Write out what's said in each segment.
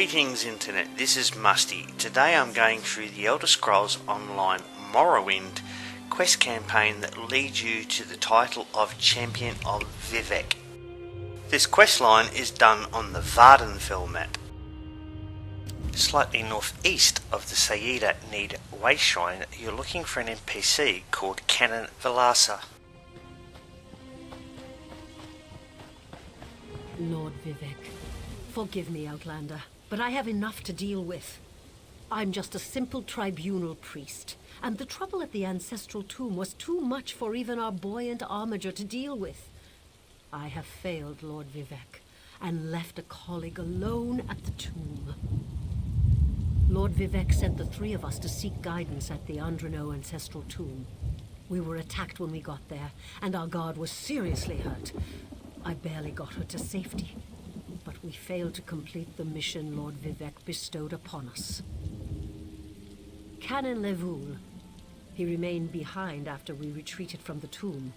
Greetings Internet, this is Musty. Today I'm going through the Elder Scrolls Online Morrowind quest campaign that leads you to the title of Champion of Vivec. This questline is done on the Vvardenfell map, slightly northeast of the Saida Need Waste Shrine. You're looking for an NPC called Canon Valasa. Lord Vivec, forgive me, Outlander, but I have enough to deal with. I'm just a simple tribunal priest, and the trouble at the Ancestral tomb was too much for even our buoyant armiger to deal with. I have failed, Lord Vivec, and left a colleague alone at the tomb. Lord Vivec sent the three of us to seek guidance at the Andrano Ancestral tomb. We were attacked when we got there, and our guard was seriously hurt. I barely got her to safety, but we failed to complete the mission Lord Vivec bestowed upon us. Canon Llevule, he remained behind after we retreated from the tomb.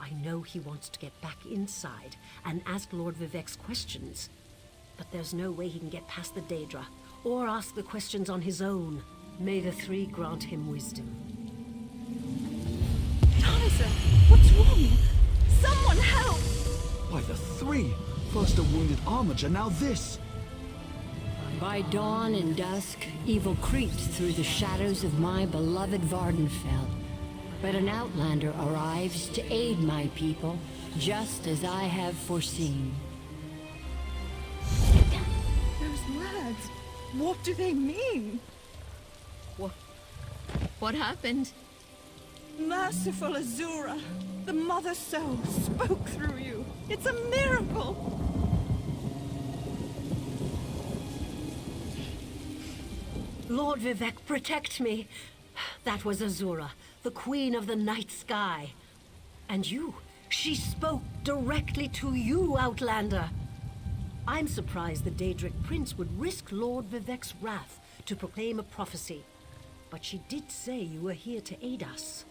I know he wants to get back inside and ask Lord Vivec's questions, but there's no way he can get past the Daedra, or ask the questions on his own. May the three grant him wisdom. Liza, what's wrong? Someone help! Why, the three! First a wounded armiger, now this! By dawn and dusk, evil creeps through the shadows of my beloved Vvardenfell. But an outlander arrives to aid my people, just as I have foreseen. Those words, what do they mean? What happened? Merciful Azura, the Mother Soul spoke through you. It's a miracle! Lord Vivec, protect me! That was Azura, the Queen of the Night Sky. And you, she spoke directly to you, Outlander. I'm surprised the Daedric Prince would risk Lord Vivec's wrath to proclaim a prophecy. But she did say you were here to aid us.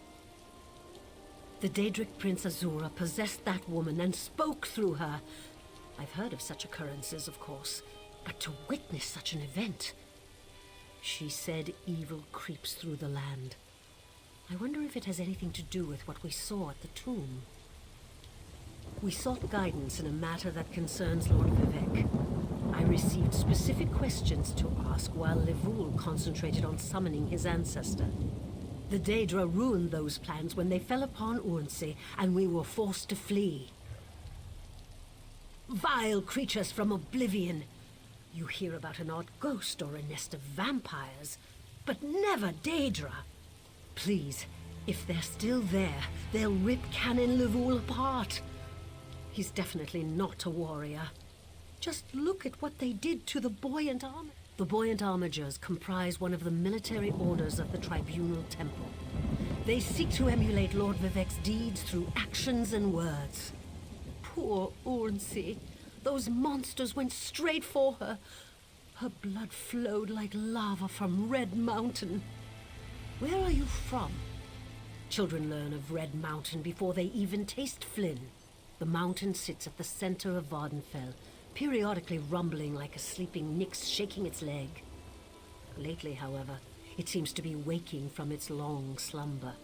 The Daedric Prince Azura possessed that woman and spoke through her. I've heard of such occurrences, of course, but to witness such an event... She said evil creeps through the land. I wonder if it has anything to do with what we saw at the tomb. We sought guidance in a matter that concerns Lord Vivec. I received specific questions to ask while Llevule concentrated on summoning his ancestor. The Daedra ruined those plans when they fell upon Urnsey, and we were forced to flee. Vile creatures from oblivion! You hear about an odd ghost or a nest of vampires, but never Daedra. Please, if they're still there, they'll rip Canon Llevule apart. He's definitely not a warrior. Just look at what they did to the buoyant armor. The buoyant armigers comprise one of the military orders of the Tribunal Temple. They seek to emulate Lord Vivec's deeds through actions and words. Poor Urnsey. Those monsters went straight for her. Her blood flowed like lava from Red Mountain. Where are you from? Children learn of Red Mountain before they even taste Flynn. The mountain sits at the center of Vvardenfell, periodically rumbling like a sleeping Nyx shaking its leg. Lately, however, it seems to be waking from its long slumber.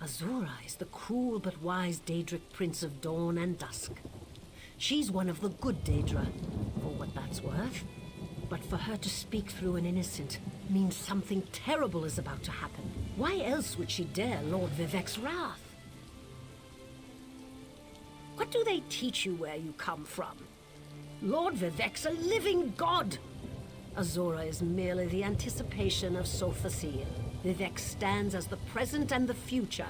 Azura is the cruel but wise Daedric Prince of Dawn and Dusk. She's one of the good Daedra, for what that's worth. But for her to speak through an innocent means something terrible is about to happen. Why else would she dare Lord Vivec's wrath? What do they teach you where you come from? Lord Vivec's a living god! Azura is merely the anticipation of Solfacil. Vivec stands as the present and the future,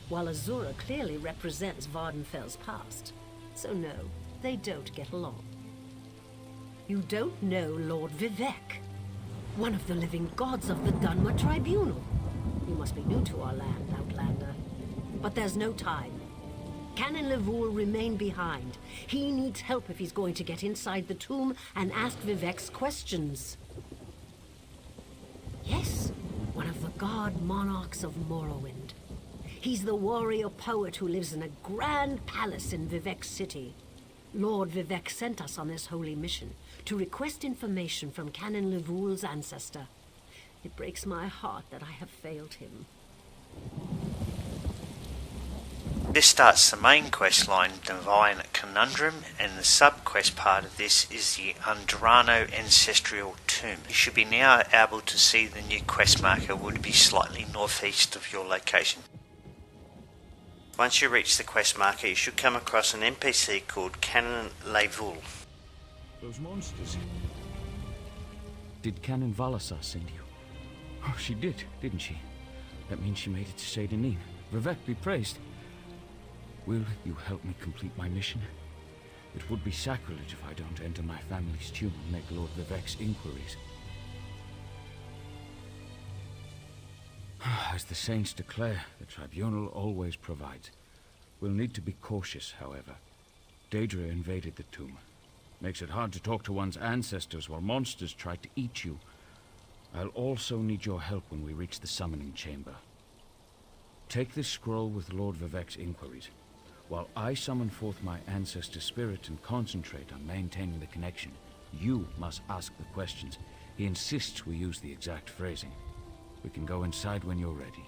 while Azura clearly represents Vvardenfell's past. So no, they don't get along. You don't know Lord Vivec, one of the living gods of the Dunmer Tribunal. You must be new to our land, Outlander. But there's no time. Canon Llevule remain behind. He needs help if he's going to get inside the tomb and ask Vivec's questions. Yes, one of the god monarchs of Morrowind. He's the warrior poet who lives in a grand palace in Vivec City. Lord Vivec sent us on this holy mission to request information from Canon Llevule's ancestor. It breaks my heart that I have failed him. This starts the main quest line, Divine Conundrum, and the sub-quest part of this is the Andrano Ancestral Tomb. You should be now able to see the new quest marker would be slightly northeast of your location. Once you reach the quest marker, you should come across an NPC called Canon Llevule. Those monsters. Did Canon Valasa send you? Oh, she did, didn't she? That means she made it to Seydanin. Vivec be praised. Will you help me complete my mission? It would be sacrilege if I don't enter my family's tomb and make Lord Vivec's inquiries. As the saints declare, the tribunal always provides. We'll need to be cautious, however. Daedra invaded the tomb. Makes it hard to talk to one's ancestors while monsters try to eat you. I'll also need your help when we reach the summoning chamber. Take this scroll with Lord Vivec's inquiries, while I summon forth my ancestor spirit and concentrate on maintaining the connection. You must ask the questions. He insists we use the exact phrasing. We can go inside when you're ready.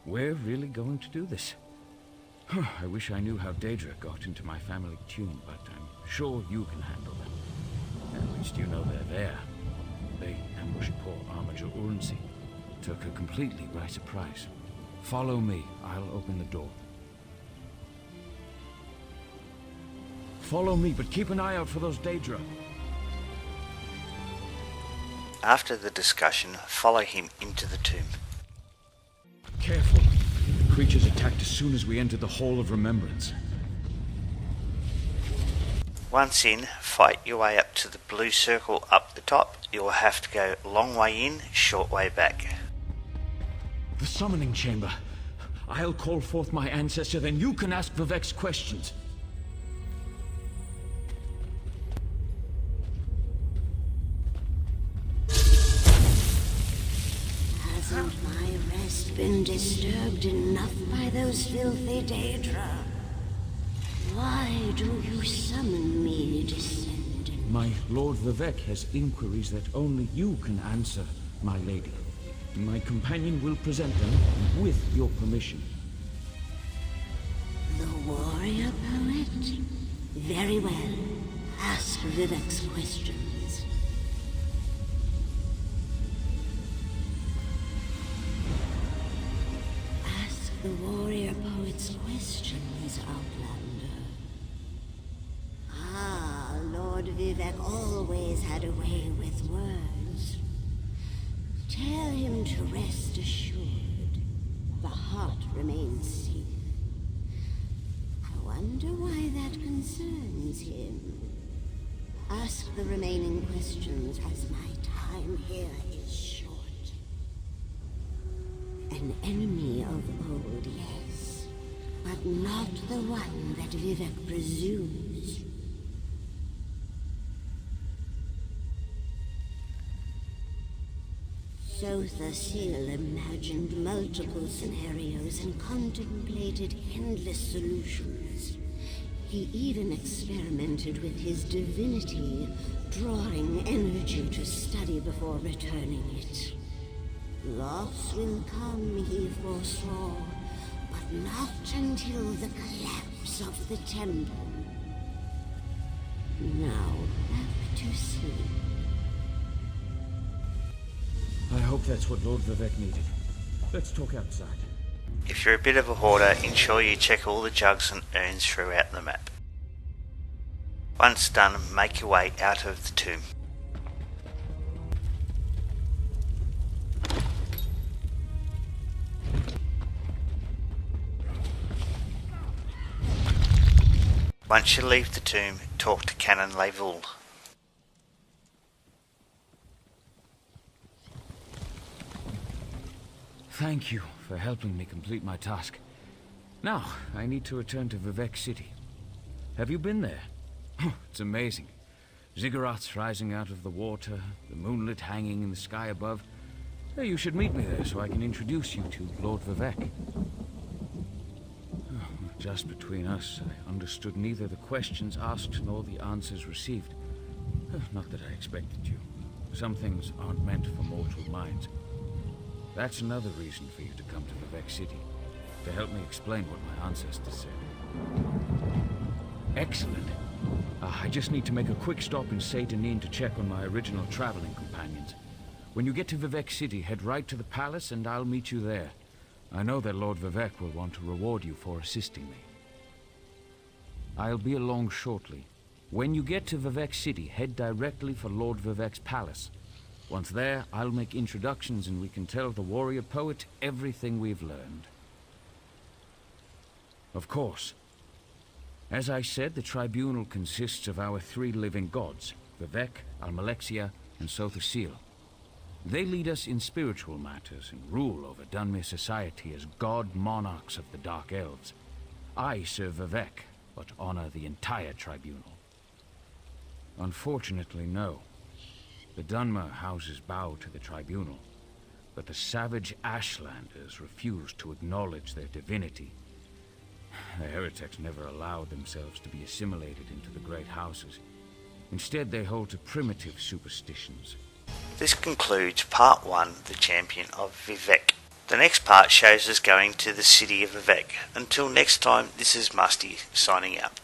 We're really going to do this. I wish I knew how Daedra got into my family tomb, but I'm sure you can handle them. At least you know they're there. They ambushed poor aMAXproduction. Took her completely by surprise. Follow me. I'll open the door. Follow me, but keep an eye out for those Daedra. After the discussion, follow him into the tomb. Careful. The creatures attacked as soon as we entered the Hall of Remembrance. Once in, fight your way up to the blue circle up the top. You'll have to go long way in, short way back. The summoning chamber. I'll call forth my ancestor, then you can ask Vivec's questions. Hasn't my rest been disturbed enough by those filthy Daedra? Why do you summon me, descendant? My Lord Vivec has inquiries that only you can answer, my lady. My companion will present them with your permission. The warrior poet? Very well. Ask Vivec's questions. Ask the warrior poet's questions, Outlander. Ah, Lord Vivec always had a way with words. Tell him to rest assured. The heart remains safe. I wonder why that concerns him. Ask the remaining questions as my time here is short. An enemy of old, yes, but not the one that Vivec presumes. Sotha Seal imagined multiple scenarios and contemplated endless solutions. He even experimented with his divinity, drawing energy to study before returning it. Loss will come, he foresaw, but not until the collapse of the temple. Now, back to sleep. I hope that's what Lord Vivec needed. Let's talk outside. If you're a bit of a hoarder, ensure you check all the jugs and urns throughout the map. Once done, make your way out of the tomb. Once you leave the tomb, talk to Canon Llevule. Thank you for helping me complete my task. Now, I need to return to Vivec City. Have you been there? It's amazing. Ziggurats rising out of the water, the moonlit hanging in the sky above. You should meet me there so I can introduce you to Lord Vivec. Just between us, I understood neither the questions asked nor the answers received. Not that I expected you. Some things aren't meant for mortal minds. That's another reason for you to come to Vivec City, to help me explain what my ancestors said. Excellent. I just need to make a quick stop in Saint Denis to check on my original traveling companions. When you get to Vivec City, head right to the palace and I'll meet you there. I know that Lord Vivec will want to reward you for assisting me. I'll be along shortly. When you get to Vivec City, head directly for Lord Vivec's palace. Once there, I'll make introductions and we can tell the warrior poet everything we've learned. Of course. As I said, the tribunal consists of our 3 living gods, Vivec, aMAXproduction, and Sothosil. They lead us in spiritual matters and rule over Dunmer society as god monarchs of the Dark Elves. I serve Vivec, but honor the entire tribunal. Unfortunately, no. The Dunmer houses bow to the tribunal, but the savage Ashlanders refuse to acknowledge their divinity. The heretics never allowed themselves to be assimilated into the great houses. Instead, they hold to primitive superstitions. This concludes part 1, The Champion of Vivec. The next part shows us going to the city of Vivec. Until next time, this is Musty, signing out.